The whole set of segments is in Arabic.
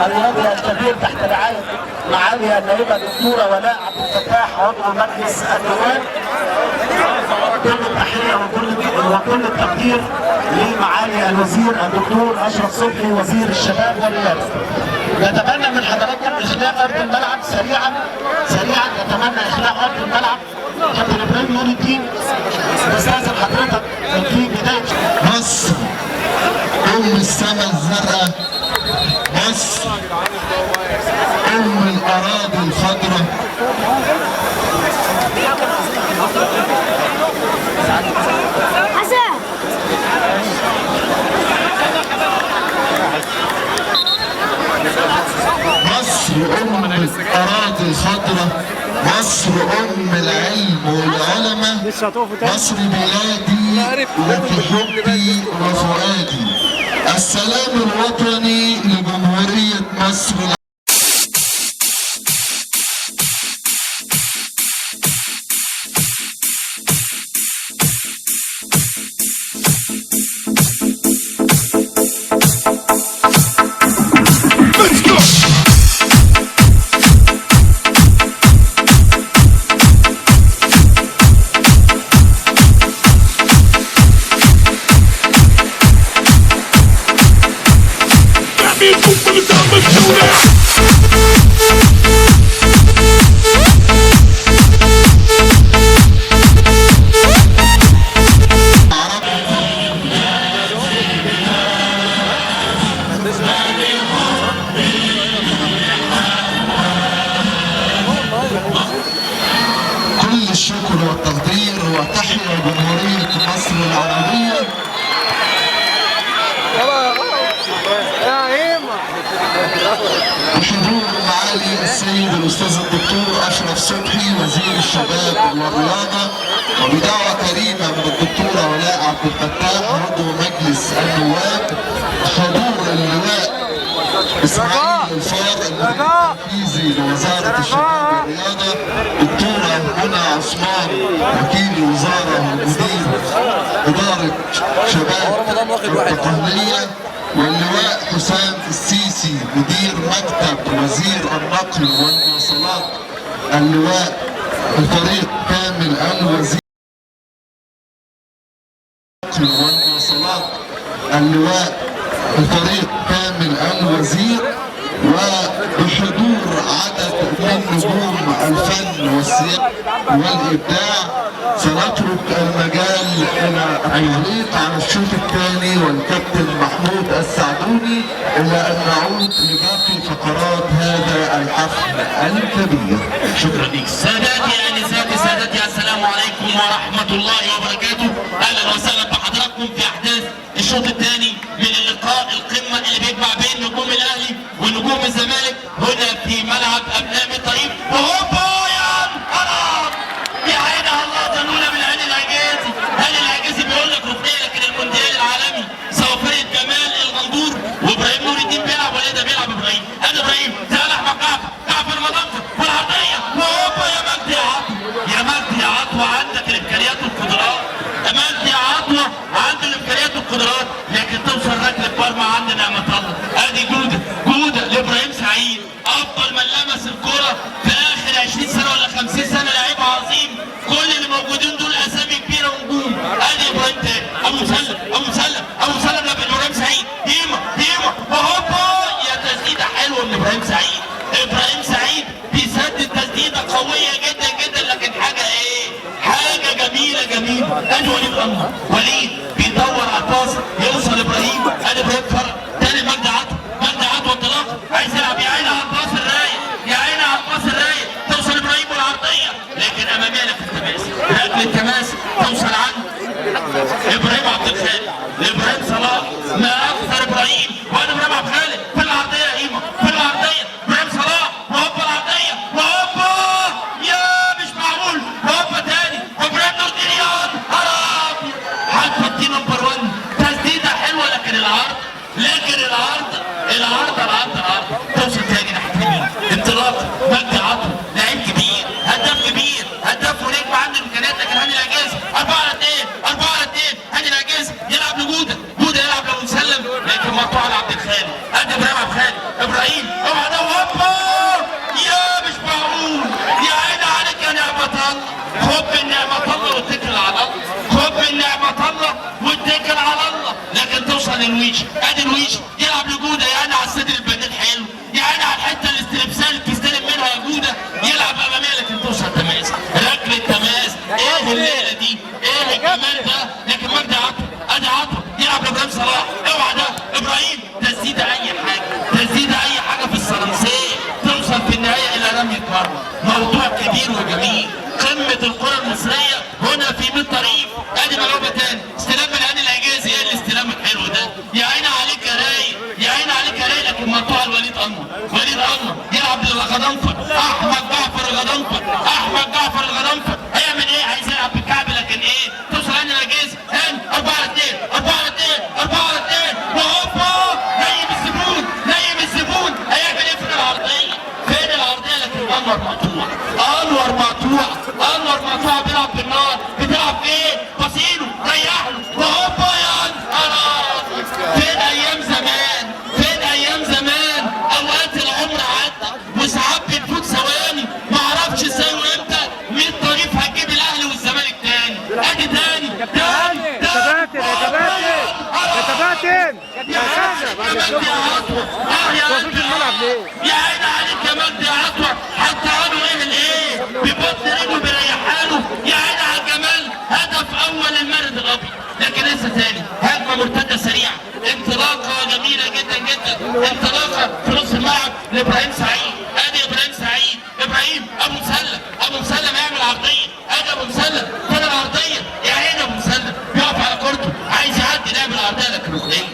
الرياضي الكبير تحت رعايه معالي النائبه الدكتوره ولاء عبد الفتاح عضو مجلس النواب. كل التحيه وكل التقدير لمعالي الوزير الدكتور اشرف صبحي وزير الشباب والرياضه. نتمنى من حضراتكم اخلاء ارض الملعب سريعا نتمنى اخلاء ارض الملعب. كابتن ابراهيم نور الدين نستاذن حضرتك في بدايه. مصر ام السماء الزرقاء، مصر ام الاراضي الخضراء، مصر ام الاراضي الخضراء، مصر ام العلم والعلماء، مصر بلادي وفي حبي وفؤادي. السلام الوطني لجمهورية مصر. كل الشكر والتقدير وتحيا جمهورية مصر العربية. بحضور معالي السيد الاستاذ الدكتور اشرف صبحي وزير الشباب والرياضه، وبدعوه كريمه من الدكتوره ولاء عبد الفتاح عضو مجلس النواب. حضور اللواء اسماعيل الفار المدير التنفيذي لوزاره الشباب والرياضه، دكتوره منى عثمان وكيل الوزاره ومدير اداره شباب القهليه، واللواء حسام السيسي مدير مكتب وزير النقل والمواصلات، اللواء الفريق كامل الوزير والمواصلات، اللواء الفريق كامل الوزير. وبحضور عدد من نجوم الفن والسياسة والإبداع، سنترك المجال إلى التعليق عن الشوط الثاني والكابتن محمود السعدوني، إلى أن نعود لباقي فقرات هذا الحفل الكبير. شكرا لك. سادتي آنساتي سادتي، السلام عليكم ورحمة الله وبركاته. أهلا وسهلا بحضراتكم في أحداث الشوط الثاني من اللقاء القمة اللي بيجمع بين نجوم الأهلي ونجوم الزمالك هنا في ملعب أبناء الطريق. وهوبا يا حرام يا عيني الله ظنونا من هاني العجازي. هاني العجازي بيقول لك ركنيه، لكن المونديال العالمي سوفية جمال الغندور وابراهيم نور الدين بيلعب ولا ده بيلعب ابراهيم؟ ادي ابراهيم تعال احمد جعفر رمضان والعرضيه. وهوبا يا مجدي يا عطوه، يا مجدي يا عطوه عندك الامكانيات والقدرات. مجدي يا عطوه عنده الامكانيات والقدرات، لكن توصل ركله مرمى عند نعمه الله. ادي جوده لابراهيم سعيد، افضل من لمس الكره في اخر 20 سنه ولا 50 سنه، لعيب عظيم. كل اللي موجودين دول اسامي كبيره ونجوم. ادي ابراهيم تاني، ابو مسلم لابراهيم سعيد، ديما وهوبا يا تسديده حلوه من ابراهيم سعيد. ابراهيم سعيد بيسدد تسديده قويه جدا جدا، لكن حاجه ايه؟ حاجه جميله. ادي وليد بيدور على الباص يوصل ابراهيم. ادي ابراهيم فرق تاني، مجدي عطوه انطلاق عايز يلعب، يا عيني على الباص الرايق، توصل ابراهيم والعرضيه، لكن اماميه ركله التماس توصل عند ابراهيم عبد الخالق لابراهيم صلاح. ما اكثر ابراهيم، وادي ابراهيم عبد الخالق في العرضيه، ابراهيم صلاح وهوبا العرضيه وهوبا يا مش معقول، وهوبا تاني وابراهيم نور رياض. حرام حتى التيم نمبر 1 تسديده حلوه، لكن العرض توصل تاني ناحيه اليمين. انطلاق مجدي عطوه، لعيب كبير، هداف ونجم عنده الامكانيات، لكن هاني العجازي 4-2 هاني العجازي يلعب لجوده يلعب لابو مسلم، لكن مقطوعه لعبد الخالق. ادي ابراهيم عبد الخالق، ابراهيم ادي الويش يلعب لجوده يعني على الصدر البديل حلو يعني على الحته الاستلبسال تستلم منها يا جوده يلعب اماميه لكن توصل تماس ركله تماس ايه الليله دي ايه الجمال ده لكن مجدي عطوه ادي عطوه يلعب لابراهيم صلاح اوعى ده ابراهيم تسديده اي حاجه تسديده اي حاجه في الصلمسيه توصل في النهايه الى رمي المرمى موضوع كبير وجميل قمه الكره المصريه هنا في ميت طريق ادي ملعوبه تاني استلام من هاني العجازي ايه الاستلام الحلو ده يا عيني عليك يا رايق يا عيني عليك يا رايق لكن مقطوعه لوليد انور وليد انور يلعب للغضنفر احمد جعفر الغضنفر احمد جعفر الغضنفر هيعمل ايه عايز يلعب بالكعب لكن ايه توصل هاني العجازي هاني 4-2 وهوبا نايم الزبون نايم الزبون هيعمل ايه فين العرضيه فين العرضيه لكن انور مقطوع انور مقطوع انور مقطوع بيلعب بالنار بتلعب ايه بصيله ريح له وهوبا يا خلاص فين ايام زمان فين ايام زمان اوقات العمر عدى وساعات بتفوت ثواني معرفش ازاي وامتى 100 طريف هتجيب الاهلي والزمالك تاني ادي تاني يا عيني عليك يا مجدي يا عطوه حتى قالوا ايه الايه ببطن رجله بيريحها له يا عيني على الجمال هدف اول المارد الابيض لكن لسه تاني هجمه مرتده سريعه انطلاقه جميله جدا جدا انطلاقه في نص الملعب لابراهيم سعيد ادي ابراهيم سعيد ابراهيم ابو مسلم ابو مسلم هيعمل عرضيه ادي ابو مسلم فين العرضيه يا عيني ابو مسلم بيقف على كورته عايز يعدي يعمل عرضيه لكن ركنيه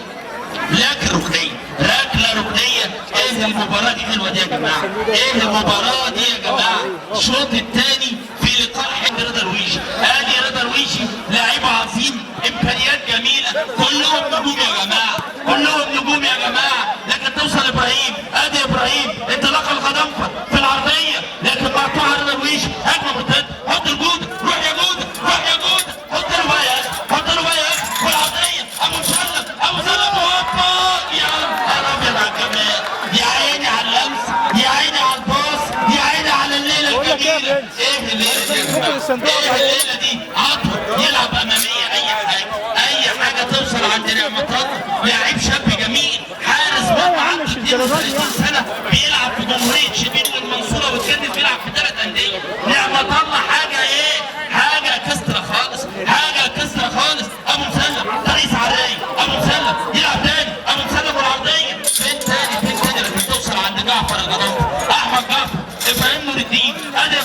لكن ركنيه ركله ركنيه ايه المباراه دي حلوه دي يا جماعه ايه المباراه دي يا جماعه الشوط الثاني في لقاء حد رضا الويشي ادي رضا الويشي لاعب عظيم امكانيات جميله كلهم نجوم يا جماعه كلهم نجوم يا جماعه لكن توصل ابراهيم ادي ابراهيم انطلاق الغضنفر في العرضيه لكن مقطوعه رضا الويشي هجمه مرتده حط الجوده روح يا جوده روح يا جوده حط له بقى يا حط له بقى يا والعرضيه ابو مسلم هوبا يا نهار ابيض على الجمال يا عيني على اللمس يا عيني على الباص يا عيني على الليله الجميله ايه الليله دي ايه الليله دي عطوه يلعب اماميه اي حاجه توصل عند نعمه الله لاعب شاب جميل حارس مرمى عنده 32 سنه بيلعب في جمهوريه شبين والمنصوره واتجدد بيلعب في 3 انديه نعمه الله حاجه ايه حاجه كسره خالص حاجه كسره خالص ابو مسلم رئيس عراي ابو مسلم يلعب تاني ابو مسلم والعرضيه فين تاني لكن توصل عند جعفر الغضنفر احمد جعفر ابراهيم نور الدين ادي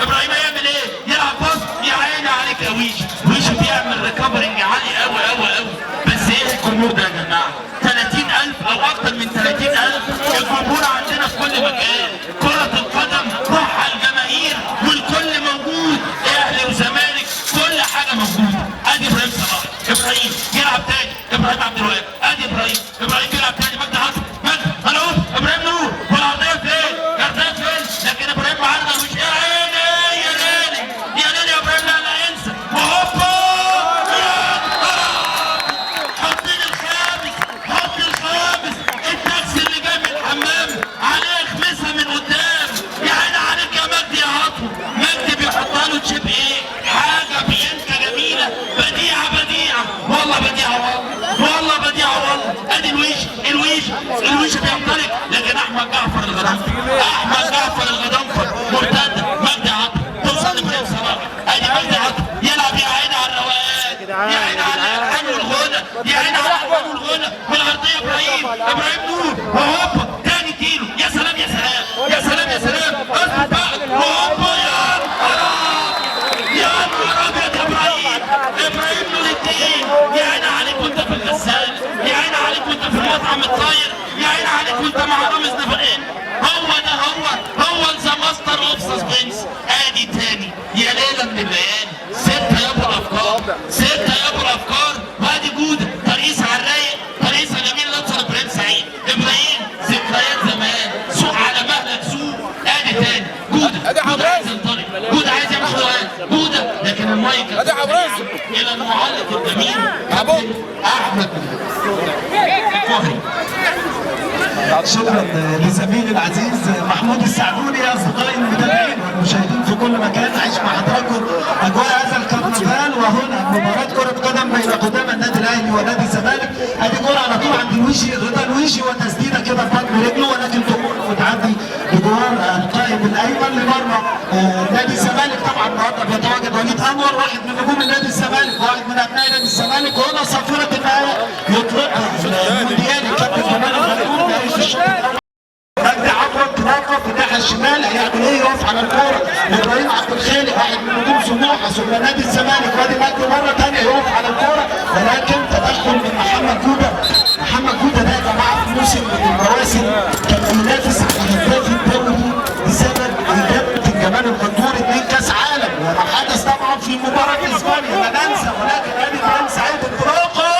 ابراهيم هيعمل ايه يلعب باص يا عيني عليك يا ويشي بيعمل ريكفرنج عالي قوي بس ايه الجمهور ده يا جماعه 30,000 او اكتر من 30,000 الجمهور عندنا في كل مكان كره القدم روحها الجماهير والكل موجود اهلي وزمالك كل حاجه موجوده ادي ابراهيم صلاح ابراهيم يلعب تاني ابراهيم عبد الوهاب ادي ابراهيم يلعب تاني مجدي عاطف مجدي هنقول ابراهيم نور والعرضيه فين لكن ابراهيم معرض مش يا عيني يا ابراهيم لا انسى وهوبا حط الخامس التاكسي اللي جاي من الحمام عليه خمسها من قدام يا عيني عليك يا مجدي يا عطوه مجدي بيحطها له تشيب ايه حاجه بينكه جميله بديعه والله بديعه ادي الويش بينطلق لكن احمد جعفر الغضنفر مرتده مجدي عطوه توصل لابراهيم صلاح ادي مجدي عطوه يلعب يا عيني على الروقان يا عيني على الالحان والغنى يا عيني على الالحان والغنى والعرضيه ابراهيم نور وهوبا تاني كيلو يا سلام اصبر بقى وهوبا يا نهار ابيض ابراهيم نور الدين يا عيني عليك وانت في الغسالة يا عيني عليك وانت في المطعم الطاير يا عيني عليك وانت مع رامز نفقين هو ذا ماستر اوف سسبنس ادي تاني يا ليله من الليالي 6 يا ابو الافكار وادي جوده ترقيص على الرايق ترقيصه جميله توصل ابراهيم سعيد ابراهيم ذكريات زمان سوق على مهلك سوق ادي تاني جوده عايز ينطلق جوده عايز يعمل سؤال جوده لكن المايك الى المعلق الجميل احمد الكوهري شكرا لزميلي العزيز محمود السعدوني يا اصدقائي المتابعين والمشاهدين في كل مكان. عيش مع حضراتكم اجواء هذا الكرنفال وهنا مباراه كره قدم بين قدام النادي الاهلي ونادي الزمالك. ادي كره على طول بدون تدخل من محمد جوده. محمد جوده ده يا جماعه في موسم من المواسم كان بينافس على هداف الدوري بسبب اجابه الجمال الغندور 2 كاس عالم، وما حدث طبعا في مباراه اسبانيا لا ننسى. ولكن ادي ابراهيم سعيد انطلاقه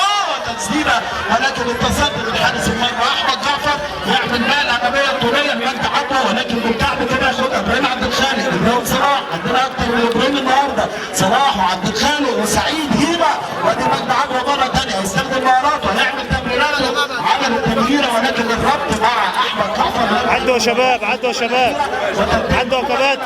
تسديده، ولكن التصدي من حارس المرمى احمد جعفر يعمل بقى الاماميه الطوليه لمجدي عطوه، ولكن بالكعب كده ياخدها ابراهيم عبد الخالق. ابراهيم صلاح عندنا اكتر من ابراهيم النهارده، صلاح وعبد الخالق وسعيد هيبه، وادي مجدي عطوه مره ثانيه هيستخدم مهاراته هيعمل تمريرات عمل التمريره، ولكن الربط مع احمد جعفر عنده شباب عنده شباب عنده كبات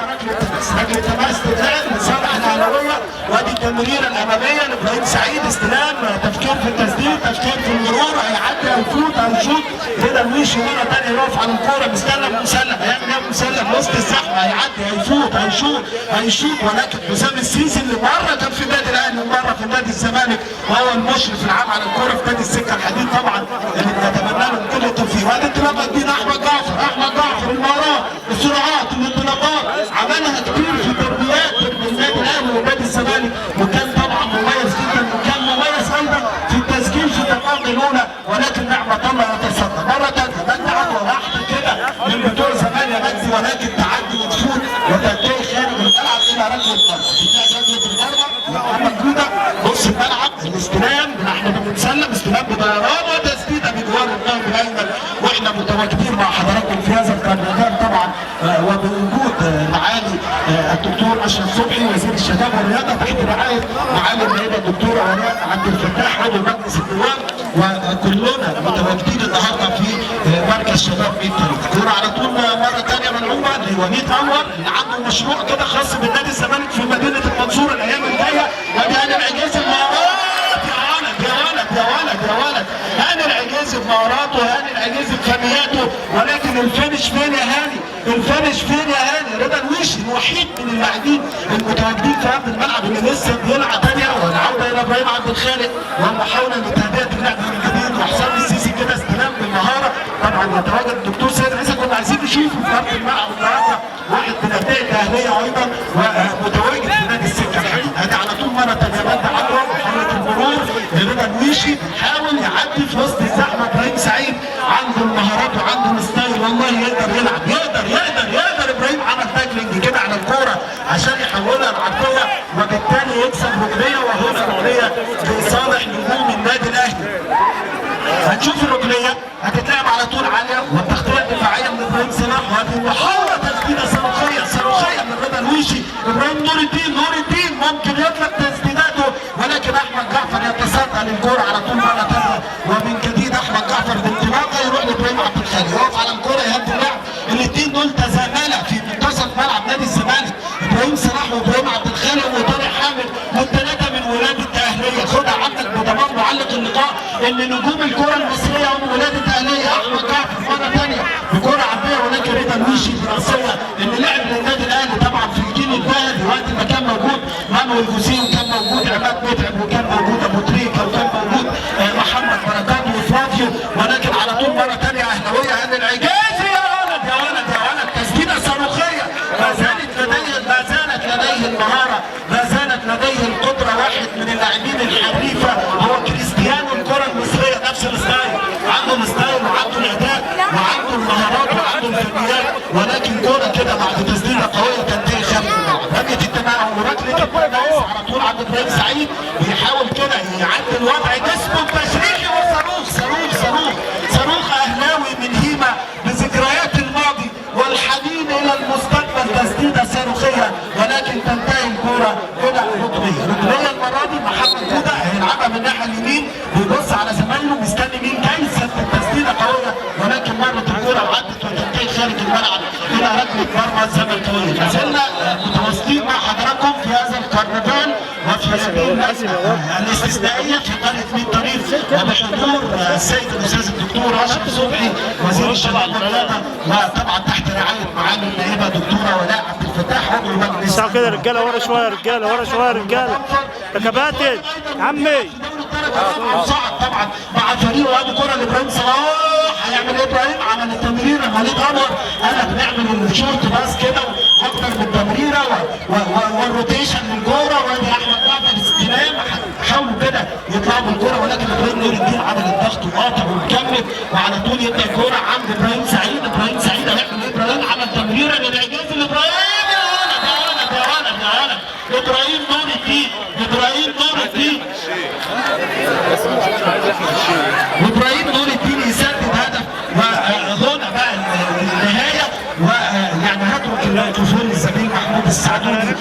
ركله تماس تتلعب لصالح الاهلاويه، وادي التمريره الاماميه لابراهيم سعيد، استلام تفكير في التسديد تفكير في المرور، هيعدي هيفوت هيشوط كده الويشي مره ثانيه يقف على الكوره مستلم مسلم، هيعمل ايه مسلم وسط الزحمه هيعدي هيفوت هيشوط، ولكن حسام السيسي اللي مره كان في النادي الاهلي ومره في نادي الزمالك وهو المشرف العام على الكوره في نادي السكه الحديد طبعا اللي بنتمنى له كل التوفيق. وادي انطلاقه جديده احمد جعفر المهارات السرعات الانطلاقات عملها كتير في تربيات النادي الاهلي ونادي الزمالك، وكان طبعا مميز جدا وكان مميز ايضا في التسجيل في الدقائق الاولى، ولكن نعمه الله يتصدى مره ثانيه مجدي عطوه واحده كده من بتوع زمان يا مجدي، ولكن تعدي وتفوت وتنتهي خارج الملعب الى ركله المرمى. تنتهي ركله المرمى محمد جوده نص الملعب الاستلام من احمد بن مسلم، استلام بديران وتسديده بجوار القلب الايمن، واحنا متواجدين مع حضراتكم في هذا الكرنفال طبعا وبوجود معالي الدكتور اشرف صبحي وزير الشباب والرياضه تحت رعايه معالي النائبه الدكتوره ولاء عبد الفتاح عضو مجلس الديوان، وكلنا متواجدين النهارده في مركز شباب 100 تاريخ. كوره على طول مره ثانيه ملعوبه لوليد انور اللي عنده مشروع كده خاص بالنادي الزمالك في مدينه المنصوره الايام الجايه، وادي هاني العجيزي بمهارات يا ولد هاني العجيزي بمهاراته هاني العجيزي بفنياته، ولكن الفينش فين يا هاني؟ الفينش فين يا هاني؟ رضا الويشي الوحيد من اللاعبين المتواجدين في ارض الملعب اللي لسه بيلعب ثانيه، والعوده الى ابراهيم عبد الخالق والمحاوله لتهدئه اللعب من جديد، وحسام السيسي كده استلام بالمهاره. طبعا يتواجد الدكتور سيد عيسى كنا عايزين نشوفه في ارض الملعب النهارده، واحد من ابناء الاهليه ايضا ومتواجد في نادي السكه الحديد. ادي على طول مره ثانيه مجدي عطوه محاوله المرور لرضا الويشي بيحاول يعدي في وسط الزحمه. ابراهيم سعيد عنده المهارات وعنده الستايل، والله يقدر يلعب يقدر ابراهيم عمل تاكلينج كده على الكوره عشان يحولها لعرضيه وبالتالي يكسب ركنيه، وهنا ركنيه لصالح نجوم النادي الاهلي. هنشوف الركنيه هتتلعب على طول عاليه والتغطيه الدفاعيه من ابراهيم صلاح، وهذه محاوله تسديده صاروخيه من رضا الويشي. ابراهيم نور الدين ممكن يطلق تسديداته، ولكن احمد جعفر يتصدى للكوره على طول مره ثانيه، ومن جديد احمد جعفر بانطلاقه يروح لابراهيم عبد الخالق يقف على الكوره يهدي اللعب. الاثنين دول تزاملا في منتصف ملعب نادي الزمالك، ابراهيم صلاح وابراهيم عبد الخالق وطارق حامد، والثلاثه من ولاده الاهليه. خدها عندك بضمان معلق اللقاء ان نجوم الكره المصريه هم ولاده الاهليه. احمد جعفر مره ثانيه بكره عرضيه، ولكن رضا الويشي براسيه اللي لعب للنادي الاهلي طبعا في الجيل الذهبي وقت ما كان موجود مانويل جوزيه، وكان موجود عماد متعب، وكان موجود ابو تريكه، وكان موجود محمد بركات وفلافيو، ولكن على طول مره ثانيه اهلاويه هاني العجيزي. يا ولد تسديده صاروخيه، ما زالت لديه المهاره، ما زالت لديه القدره. واحد من اللاعبين الحريفه هو كريستيانو الكره المصريه، نفس الستايل، عنده الستايل وعنده الاداء وعنده المهارات وعنده الفنيات، ولكن كوره كده بعد تسديده قويه تنتهي خارج الملعب. رميه التماعن وركله التماس على طول عند ابراهيم سعيد بيحاول كده يعدل وضع جسمه التشريحي، صاروخ اهلاوي من هيمه بذكريات الماضي والحنين الى المستقبل. تسديده صاروخيه ولكن تنتهي الكوره الى ركنيه المره دي. محمد جوده هيلعبها من الناحيه اليمين بيبص على زمايله مستني مين جاي يسدد تسديده قويه، ولكن مرت الكوره وعدت وتنتهي خارج الملعب الى ركله مرمى الزملكاويه. ما زلنا متواصلين مع حضراتكم في هذا الكرنفال وفي هذه اللجنه الاستثنائيه في قريه 100 طريق، وبحضور السيد الاستاذ الدكتور اشرف صبحي وزير الشباب والرياضه، وطبعا تحت رعايه معالي النائبه دكتوره ولاء عبد الفتاح عضو المجلس. تعالوا كده رجاله ورا شويه رجاله يا كباتن عمي. صعد طبعا مع فريقه وادي كره لابراهيم صلاح، هيعمل ايه ابراهيم؟ عمل التمريره وليد انور قال لك نعمل الشورت باس كده اكتر من التمريره والروتيشن للكوره، وادي احمد جعفر استلام حاولوا كده يطلعوا بالكوره، ولكن ابراهيم نور الدين عمل الضغط وقاطع ومكمل وعلى طول يدي الكوره عند ابراهيم سعيد. ابراهيم سعيد هيعمل ايه؟ ابراهيم عمل تمريره للاعجاز لابراهيم. ابراهيم نور الدين، ابراهيم نور الدين، ابراهيم نور الدين يسدد هدف. وهنا بقى النهايه، ويعني هترك الميكروفون للزميل محمود السعدوني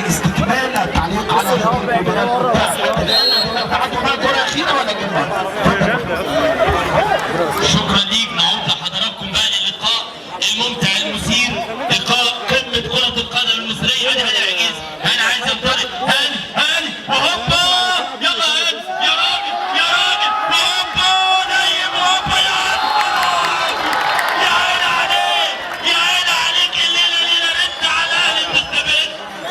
لاستكمال التعليق على هذه المباراه. تعدوا بقى كره اخيره ولا جمال؟ شكرا ليك. نعود لحضراتكم بقى للقاء الممتع المثير، لقاء قمه كره القدم المصريه. انا عايز انا عايز انطلق. هاني وهوبا، يلا هاني يا راجل يا راجل، وهوبا نايم وهوبا يا عيني عليك، يا عيني عليك. الليله ليله رد على اهل المستبد،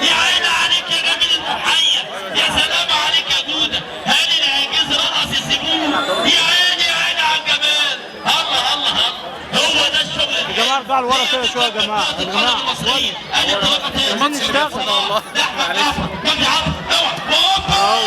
يا عيني عليك يا جميل المحيا، يا سلام عليك يا جوده. هاني العجيز رقص يسيبوه، يا عيني يا عيني على الجمال. الله الله الله، هو ده الشغل. يا جماعه ارجعوا لورا كده شويه يا جماعه. يا جماعه كمان اشتغل والله.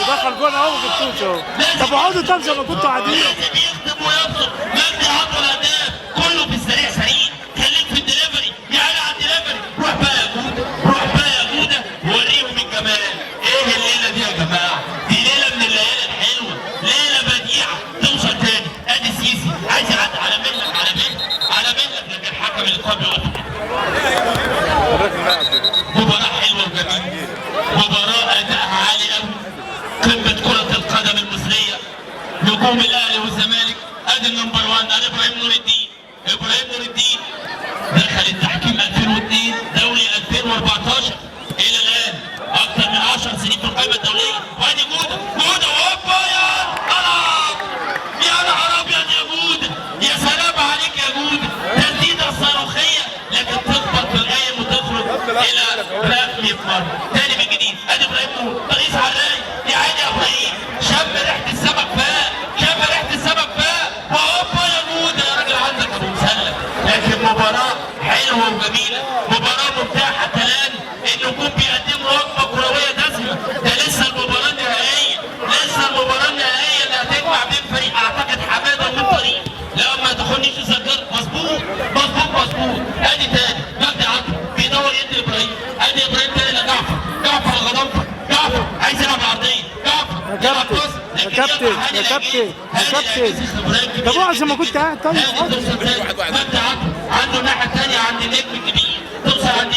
ودخل جول اهو، ما جبتوش اهو. طب اقعدوا طب زي ما كنتوا قاعدين. يخدم ويبصر، مجدي عطوا الاداء كله في السريع سريع. خليك في الدليفري، يعني على الدليفري. روح بقى يا جوده، روح بقى يا جوده، وريهم الجمال. ايه الليله دي يا جماعه؟ دي ليله من الليالي الحلوه، ليله بديعه توصل تاني. ادي السيسي عايز يعدي على مهلك على مهلك على مهلك، لكن حكم اللقاء بيوقف. مباراه حلوه وجميله، مباراه ادائها عالي قوي، قمه كره القدم المصريه. نجوم الاهلي والزمالك. ادي النمبر 1، ادي ابراهيم نور الدين. ابراهيم نور الدين دخل التحكيم 2002، دوري 2014 الى الان، اكثر من 10 سنين في القائمه الدوليه. وادي جوده، جوده وهوبا يا نهار، يا نهار ابيض يا جوده، يا سلام عليك يا جوده. تسديده صاروخيه لكن تخبط في القايم وتخرج الى ركله مره. تاني من جديد، ادي ابراهيم نور رئيس عراي. يا عيني يا ابراهيم، شم ريحه السمك فاق، شم ريحه السمك فاق، وهوبا يا جوده يا راجل عندك ابو مسلم. لكن مباراه حلوه وجميله، مباراه ممتعه كمان. النجوم بيقدموا وجبه كرويه دسمه. ده لسه المباراه النهائيه، لسه المباراه النهائيه اللي هتجمع بين فريق اعتقد حماده ومن طريق، لو ما تاخدنيش ذاكرت. مظبوط مظبوط مظبوط. ادي تاني مجدي عطا بيدور يدي ابراهيم، ادي ابراهيم تاني لجعفر، جعفر الغضنفر، جعفر عايز يلعب عرضيه، جعفر يلعب بص. يا كابتن يا كابتن يا كابتن، طب اقعد زي ما كنت قاعد. طيب مجدي عطا عنده الناحيه الثانيه عند النجم الكبير، توصل عند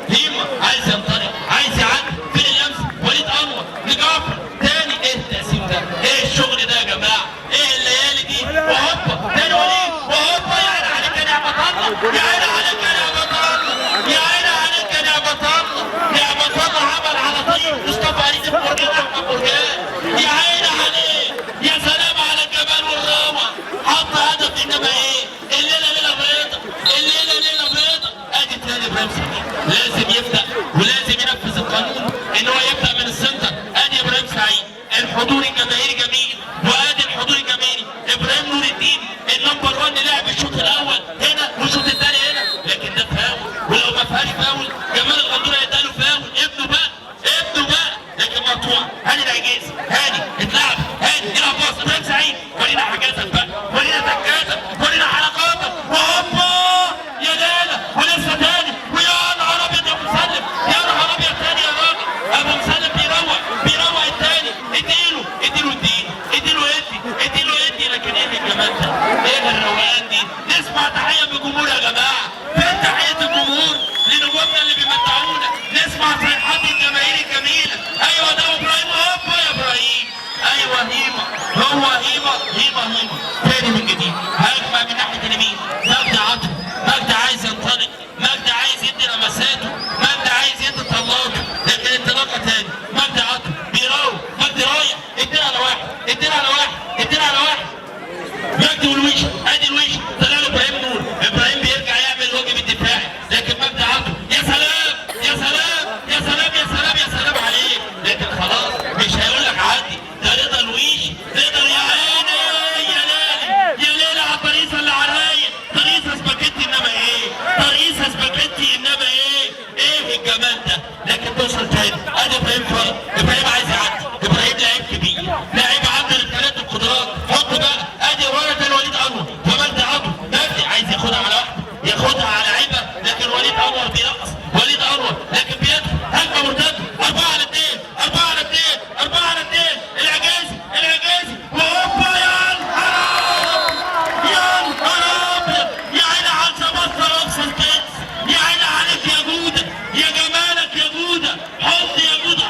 هيما عايز ينطلق، عايز يعدي. فين اللمس؟ وليد انور لجعفر تاني. ايه التقسيم ده؟ ايه الشغل ده يا جماعه؟ ايه الليالي دي؟ وهوبا تاني وليد، وهوبا يا عيني عليك يا نعمة الله، يا عيني عليك يا نعمة الله، يا عيني عليك يا نعمة الله. نعمة الله عمل على طريق مصطفى عيد مرجان احمد مرجان. يا عيني عليك، يا سلام على الجمال والروعه. حط هدف، انما ايه؟ الليله ليله بيضه، الليله ليله بيضه. ادي تاني ابراهيم سعيد لازم يبدا ولازم ينفذ القانون ان هو يبدا من السنتر. ادي ابراهيم سعيد، الحضور الجماهيري جميل، وادي الحضور الجماهيري. ابراهيم نور الدين النمبر 1 لعب الشوط الاول هنا والشوط الثاني هنا، لكن ده فاول، ولو ما فيهاش فاول جمال الغندور هيداله فاول. ابنه بقى، ابنه بقى، لكن مقطوع. هاني العجيز، هاني اتلعب، هاني يلعب باص. ابراهيم سعيد، ورينا حاجاتك بقى، ورينا تكاتك، ورينا حركاتك، وهوبا يا ليله، ولسه تاني، ويا نهار ابيض يا ابو مسلم، يا نهار ابيض تاني يا راجل. ابو مسلم بيروق التاني. اديله اديله اديله اديله ادي. لكن ايه الجمال ده؟ ايه الروقان دي؟ نسمع تحيه من الجمهور يا جماعه. فين تحيه الجمهور لنجومنا اللي بيمتعونا؟ نسمع صيحات الجماهير الجميله. ايوه ده ابراهيم، هوبا يا ابراهيم، ايوه هيما، هو هيما تاني من جديد. هجمه من ناحيه اليمين، مجدي عطا، مجدي عايز ينطلق، مجدي عايز يدي لمساته، مجدي عايز يدي طلاته، لكن انطلاقه تاني. مجدي عطا بيراوغ، مجدي رايح، ادينا على واحد، ادينا على واحد، ادينا على واحد. مجدي والويش، ادي الويش، طلع له ابراهيم نور. ابراهيم بيرجع يعمل الواجب الدفاعي، لكن مجدي عطا يا سلام يا سلام يا سلام يا سلام يا سلام عليك. لكن خلاص مش هيقول لك عدي، ده رضا الويش، رضا. يا عيني يا ليلي يا ليلي حط بقى ادي ورقه وليد انور فمجدي عطوه مجدي عايز ياخدها على واحده ياخدها على عيبه لكن وليد انور بيرقص وليد انور لكن بيدخل هجمه مرتده 4-2 4-2 4-2 العجازي العجازي وهوبا يا نهار يا نهار ابيض يا عيني على الزبطه رقص الكتف يا عيني عليك يا جوده يا جمالك يا جوده حط يا جوده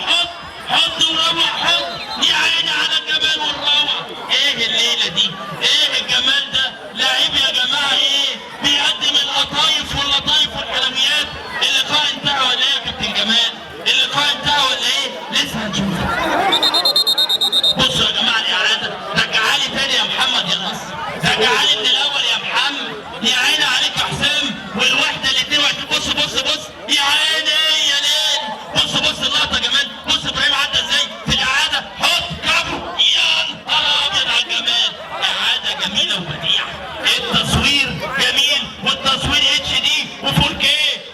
حط وروح حط يا عيني على الجمال والروعه ايه الليله دي ايه الجمال ده لعيب يا جماعه ايه بيقدم القطايف واللطايف والحلويات اللقاء انتهى ولا ايه يا كابتن جمال اللقاء انتهى ولا ايه لسه هنشوف بصوا يا جماعه الاعاده رجعها لي تاني يا محمد يا نصر رجعها لي من الاول يا محمد يا عيني عليك يا حسام والوحده ال 22 بص يا عيني يا ليل بص اللقطه يا جمال بص ابراهيم عدى ازاي في الاعاده حط كابو يا نهار ابيض على الجمال اعاده جميله وبديعه التصوير جميل والتصوير اتش دي و4K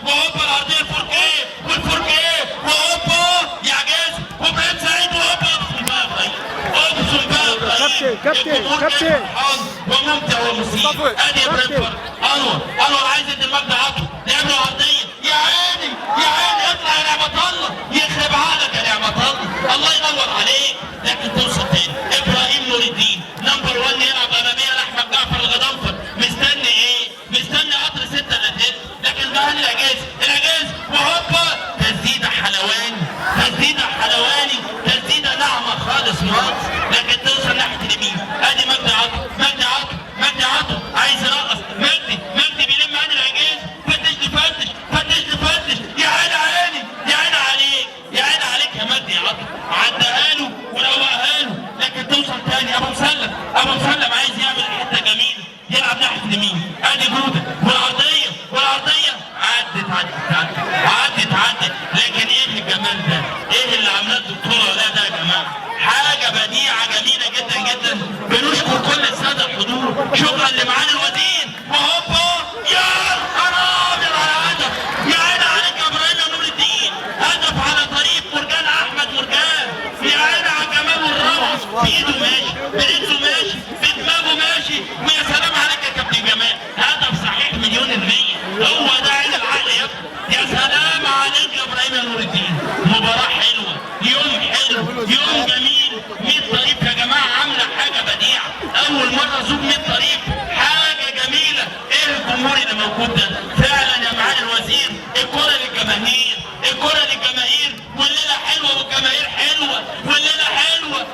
وهوبا الارضيه 4K وال4K وهوبا يا عجاز وابراهيم سعيد وهوبا اقسم بقى يا ابراهيم كابتن وممتع ومثير ادي يا ابراهيم انور عايز يدي المجد عطوه لعب له عرضيه يا عيني اطلع يا نعمه الله يخرب عقلك يا نعمه الله ينور عليك لكن توصل تاني ابراهيم نور الدين نمبر 1 يلعب اماميه لاحمد جعفر الغضنفر مستني ايه؟ مستني قطر 6 الا لكن ده العجاز وهوبا تسديده حلواني تسديده ناعمه خالص ماتش لكن توصل ناحيه اليمين ادي مجدي عطوه عايز يرقص مجدي بيلم عن العجاز فتش يا عيني عليك يا مجدي عطوه عدها له وروقها له لكن توصل تاني ابو مسلم عايز يعمل حته جميله يلعب ناحيه اليمين ادي جوده والعرضيه عدت لكن ايه الجمال ده؟ ايه اللي عملته الدكتوره ولا ده يا جماعه؟ حاجه بديعه جميله جدا بنشكر كل الساده الحضور شكرا لمعالي الوزير وهوبا يا نهار ابيض على هدف يا عيني عليك يا ابراهيم يا نور الدين هدف على طريق مرجان احمد مرجان يا عيني على الجمال والروعه بايده ماشي برجله ماشي بدماغه ماشي ويا سلام عليك يا كابتن جمال هدف صحيح 100% هو ده عين العقل يا ابني يا سلام عليك يا ابراهيم يا نور الدين مباراه حلوه يوم حلو يوم جميل 100 طريق يا جماعه عامله حاجه بديعه اول مره ازوق 100 طريق حاجه جميله ايه الجمهور اللي موجود ده فعلا يا معالي الوزير الكره للجماهير والليله حلوه والجماهير حلوه والليله حلوه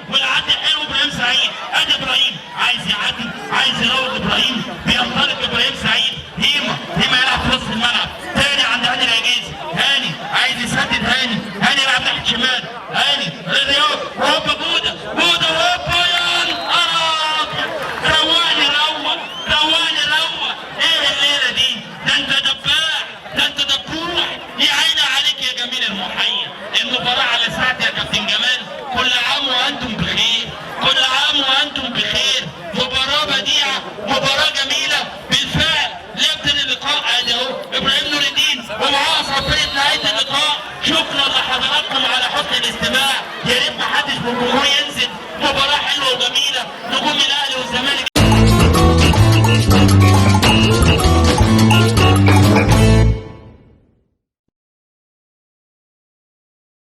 والعدي حلو ابراهيم سعيد ادي ابراهيم عايز يعدي عايز يروض ابراهيم بينطلق ابراهيم سعيد هيما يلعب في وسط الملعب تاني عند هاني العجيزي هاني عايز يسدد هاني يلعب ناحيه شمال هاني رياض وهوبا جوده وهوبا يا نهار ابيض روقني ايه الليله دي ده انت دبوح يا عيني عليك يا جميل المحيي المباراه على ساعتي يا كابتن جمال كل عام وانتم بخير مباراه بديعه مباراه جميله بالفعل لابتدي اللقاء ادي اهو ابراهيم نور الدين ومعاه صفيه نهايه اللقاء شكرا لحضراتكم على حسن الاستماع يا ريت ما حدش من